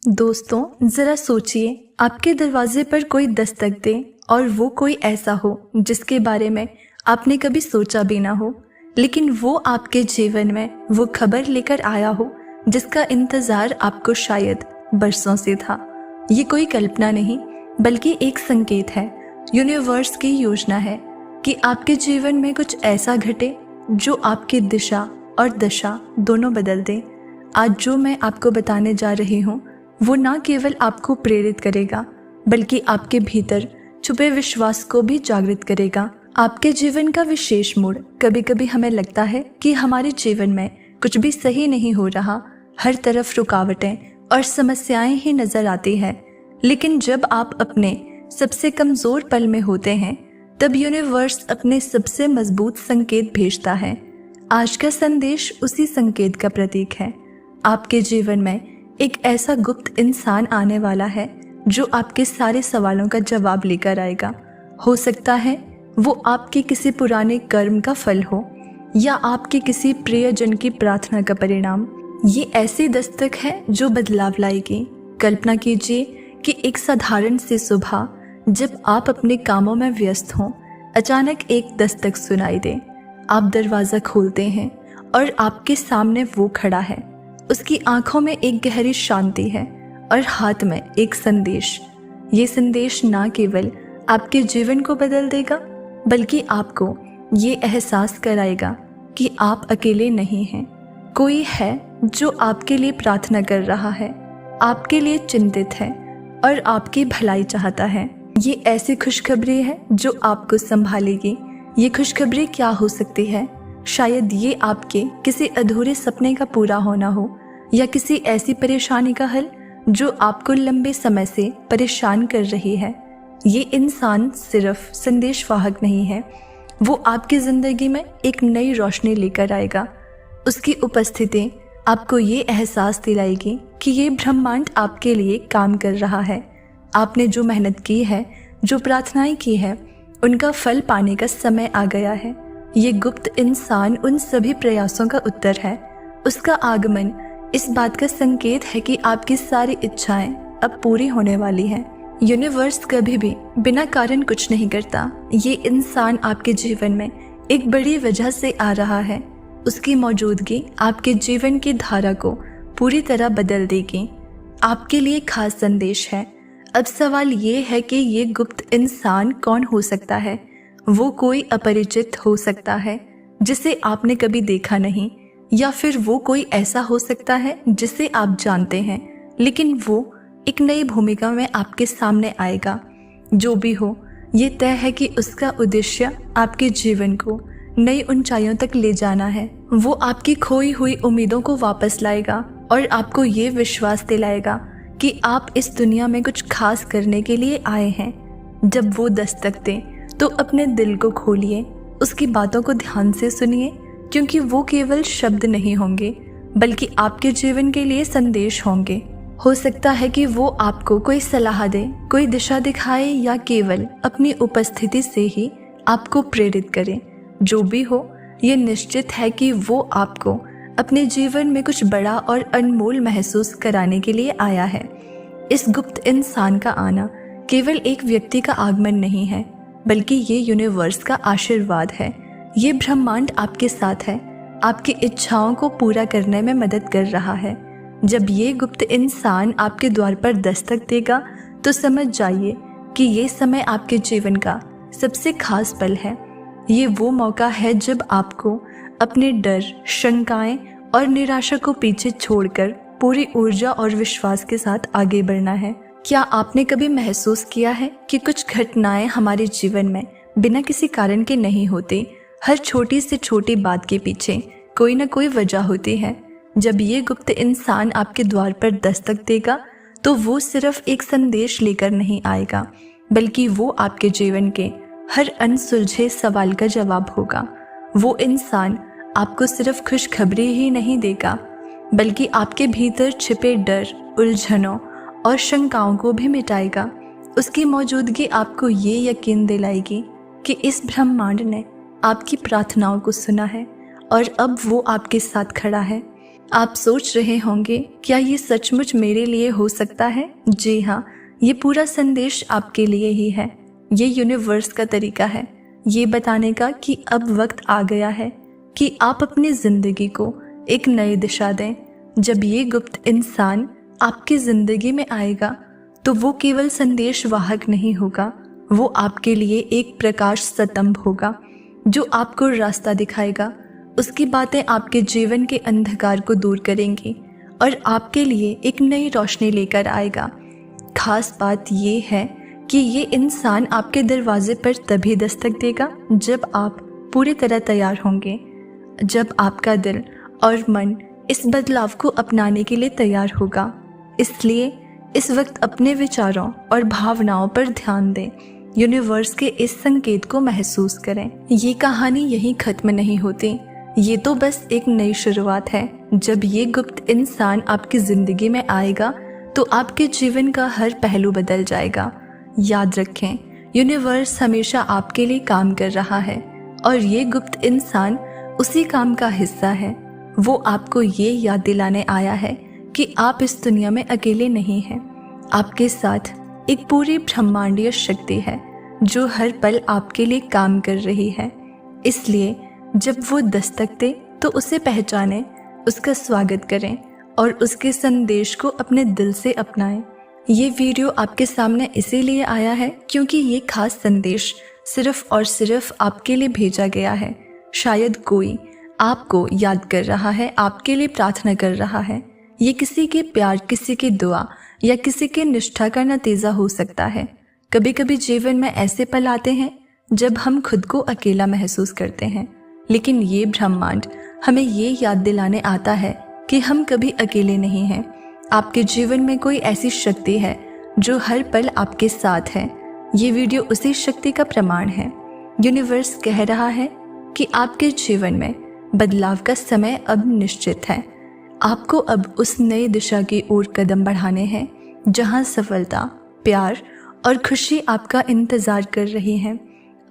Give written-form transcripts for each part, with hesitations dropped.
दोस्तों, जरा सोचिए, आपके दरवाजे पर कोई दस्तक दे और वो कोई ऐसा हो जिसके बारे में आपने कभी सोचा भी ना हो, लेकिन वो आपके जीवन में वो खबर लेकर आया हो जिसका इंतजार आपको शायद बरसों से था। ये कोई कल्पना नहीं बल्कि एक संकेत है, यूनिवर्स की योजना है कि आपके जीवन में कुछ ऐसा घटे जो आपकी दिशा और दशा दोनों बदल दे। आज जो मैं आपको बताने जा रही हूँ वो ना केवल आपको प्रेरित करेगा बल्कि आपके भीतर छुपे विश्वास को भी जागृत करेगा। आपके जीवन का विशेष मोड़। कभी कभी हमें लगता है कि हमारे जीवन में कुछ भी सही नहीं हो रहा, हर तरफ रुकावटें और समस्याएं ही नजर आती है। लेकिन जब आप अपने सबसे कमजोर पल में होते हैं तब यूनिवर्स अपने सबसे मजबूत संकेत भेजता है। आज का संदेश उसी संकेत का प्रतीक है। आपके जीवन में एक ऐसा गुप्त इंसान आने वाला है जो आपके सारे सवालों का जवाब लेकर आएगा। हो सकता है वो आपके किसी पुराने कर्म का फल हो या आपके किसी प्रियजन की प्रार्थना का परिणाम। ये ऐसी दस्तक है जो बदलाव लाएगी। कल्पना कीजिए कि एक साधारण सी सुबह जब आप अपने कामों में व्यस्त हों, अचानक एक दस्तक सुनाई दे। आप दरवाज़ा खोलते हैं और आपके सामने वो खड़ा है। उसकी आंखों में एक गहरी शांति है और हाथ में एक संदेश। ये संदेश ना केवल आपके जीवन को बदल देगा बल्कि आपको ये एहसास कराएगा कि आप अकेले नहीं हैं। कोई है जो आपके लिए प्रार्थना कर रहा है, आपके लिए चिंतित है और आपकी भलाई चाहता है। ये ऐसी खुशखबरी है जो आपको संभालेगी। ये खुशखबरी क्या हो सकती है? शायद ये आपके किसी अधूरे सपने का पूरा होना हो या किसी ऐसी परेशानी का हल जो आपको लंबे समय से परेशान कर रही है। ये इंसान सिर्फ संदेशवाहक नहीं है, वो आपकी ज़िंदगी में एक नई रोशनी लेकर आएगा। उसकी उपस्थिति आपको ये एहसास दिलाएगी कि ये ब्रह्मांड आपके लिए काम कर रहा है। आपने जो मेहनत की है, जो प्रार्थनाएं की है, उनका फल पाने का समय आ गया है। ये गुप्त इंसान उन सभी प्रयासों का उत्तर है। उसका आगमन इस बात का संकेत है कि आपकी सारी इच्छाएं अब पूरी होने वाली हैं। यूनिवर्स कभी भी बिना कारण कुछ नहीं करता। ये इंसान आपके जीवन में एक बड़ी वजह से आ रहा है। उसकी मौजूदगी आपके जीवन की धारा को पूरी तरह बदल देगी। आपके लिए खास संदेश है। अब सवाल ये है कि ये गुप्त इंसान कौन हो सकता है? वो कोई अपरिचित हो सकता है जिसे आपने कभी देखा नहीं, या फिर वो कोई ऐसा हो सकता है जिसे आप जानते हैं लेकिन वो एक नई भूमिका में आपके सामने आएगा। जो भी हो, ये तय है कि उसका उद्देश्य आपके जीवन को नई ऊंचाइयों तक ले जाना है। वो आपकी खोई हुई उम्मीदों को वापस लाएगा और आपको ये विश्वास दिलाएगा कि आप इस दुनिया में कुछ खास करने के लिए आए हैं। जब वो दस्तक दे तो अपने दिल को खोलिए, उसकी बातों को ध्यान से सुनिए, क्योंकि वो केवल शब्द नहीं होंगे बल्कि आपके जीवन के लिए संदेश होंगे। हो सकता है कि वो आपको कोई सलाह दे, कोई दिशा दिखाए या केवल अपनी उपस्थिति से ही आपको प्रेरित करे। जो भी हो, ये निश्चित है कि वो आपको अपने जीवन में कुछ बड़ा और अनमोल महसूस कराने के लिए आया है। इस गुप्त इंसान का आना केवल एक व्यक्ति का आगमन नहीं है बल्कि ये यूनिवर्स का आशीर्वाद है। ये ब्रह्मांड आपके साथ है, आपकी इच्छाओं को पूरा करने में मदद कर रहा है। जब ये गुप्त इंसान आपके द्वार पर दस्तक देगा तो समझ जाइए कि ये समय आपके जीवन का सबसे खास पल है। ये वो मौका है जब आपको अपने डर, शंकाएं और निराशा को पीछे छोड़कर पूरी ऊर्जा और विश्वास के साथ आगे बढ़ना है। क्या आपने कभी महसूस किया है कि कुछ घटनाएं हमारे जीवन में बिना किसी कारण के नहीं होती? हर छोटी से छोटी बात के पीछे कोई ना कोई वजह होती है। जब ये गुप्त इंसान आपके द्वार पर दस्तक देगा तो वो सिर्फ एक संदेश लेकर नहीं आएगा बल्कि वो आपके जीवन के हर अनसुलझे सवाल का जवाब होगा। वो इंसान आपको सिर्फ खुशखबरी ही नहीं देगा बल्कि आपके भीतर छिपे डर, उलझनों और शंकाओं को भी मिटाएगा। उसकी मौजूदगी आपको ये यकीन दिलाएगी कि इस ब्रह्मांड ने आपकी प्रार्थनाओं को सुना है और अब वो आपके साथ खड़ा है। आप सोच रहे होंगे, क्या ये सचमुच मेरे लिए हो सकता है? जी हाँ, ये पूरा संदेश आपके लिए ही है। ये यूनिवर्स का तरीका है ये बताने का कि अब वक्त आ गया है कि आप अपनी ज़िंदगी को एक नई दिशा दें। जब ये गुप्त इंसान आपकी ज़िंदगी में आएगा तो वो केवल संदेश वाहक नहीं होगा, वो आपके लिए एक प्रकाश स्तंभ होगा जो आपको रास्ता दिखाएगा। उसकी बातें आपके जीवन के अंधकार को दूर करेंगी और आपके लिए एक नई रोशनी लेकर आएगा। खास बात ये है कि ये इंसान आपके दरवाजे पर तभी दस्तक देगा जब आप पूरी तरह तैयार होंगे, जब आपका दिल और मन इस बदलाव को अपनाने के लिए तैयार होगा। इसलिए इस वक्त अपने विचारों और भावनाओं पर ध्यान दें, यूनिवर्स के इस संकेत को महसूस करें। ये कहानी यहीं खत्म नहीं होती, ये तो बस एक नई शुरुआत है। जब ये गुप्त इंसान आपकी ज़िंदगी में आएगा तो आपके जीवन का हर पहलू बदल जाएगा। याद रखें, यूनिवर्स हमेशा आपके लिए काम कर रहा है और ये गुप्त इंसान उसी काम का हिस्सा है। वो आपको ये याद दिलाने आया है कि आप इस दुनिया में अकेले नहीं हैं। आपके साथ एक पूरी ब्रह्मांडीय शक्ति है जो हर पल आपके लिए काम कर रही है। इसलिए जब वो दस्तक दे तो उसे पहचानें, उसका स्वागत करें और उसके संदेश को अपने दिल से अपनाएं। ये वीडियो आपके सामने इसीलिए आया है क्योंकि ये खास संदेश सिर्फ और सिर्फ आपके लिए भेजा गया है। शायद कोई आपको याद कर रहा है, आपके लिए प्रार्थना कर रहा है। ये किसी के प्यार, किसी की दुआ या किसी के निष्ठा का नतीजा हो सकता है। कभी कभी जीवन में ऐसे पल आते हैं जब हम खुद को अकेला महसूस करते हैं, लेकिन ये ब्रह्मांड हमें ये याद दिलाने आता है कि हम कभी अकेले नहीं हैं। आपके जीवन में कोई ऐसी शक्ति है जो हर पल आपके साथ है। ये वीडियो उसी शक्ति का प्रमाण है। यूनिवर्स कह रहा है कि आपके जीवन में बदलाव का समय अब निश्चित है। आपको अब उस नई दिशा की ओर कदम बढ़ाने हैं जहां सफलता, प्यार और खुशी आपका इंतज़ार कर रही हैं।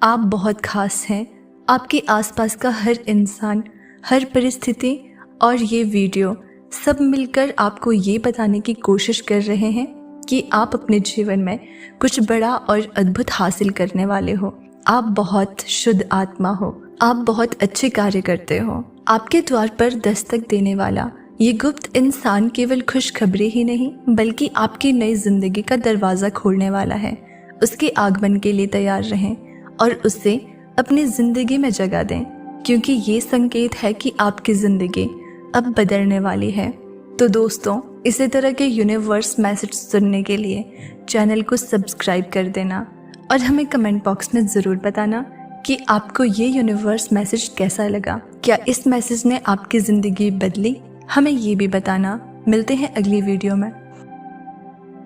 आप बहुत खास हैं। आपके आसपास का हर इंसान, हर परिस्थिति और ये वीडियो सब मिलकर आपको ये बताने की कोशिश कर रहे हैं कि आप अपने जीवन में कुछ बड़ा और अद्भुत हासिल करने वाले हो। आप बहुत शुद्ध आत्मा हो, आप बहुत अच्छे कार्य करते हो। आपके द्वार पर दस्तक देने वाला ये गुप्त इंसान केवल खुशखबरी ही नहीं बल्कि आपकी नई जिंदगी का दरवाज़ा खोलने वाला है। उसके आगमन के लिए तैयार रहें और उसे अपनी ज़िंदगी में जगह दें, क्योंकि ये संकेत है कि आपकी ज़िंदगी अब बदलने वाली है। तो दोस्तों, इसी तरह के यूनिवर्स मैसेज सुनने के लिए चैनल को सब्सक्राइब कर देना और हमें कमेंट बॉक्स में ज़रूर बताना कि आपको ये यूनिवर्स मैसेज कैसा लगा। क्या इस मैसेज ने आपकी ज़िंदगी बदली? हमें ये भी बताना। मिलते हैं अगली वीडियो में।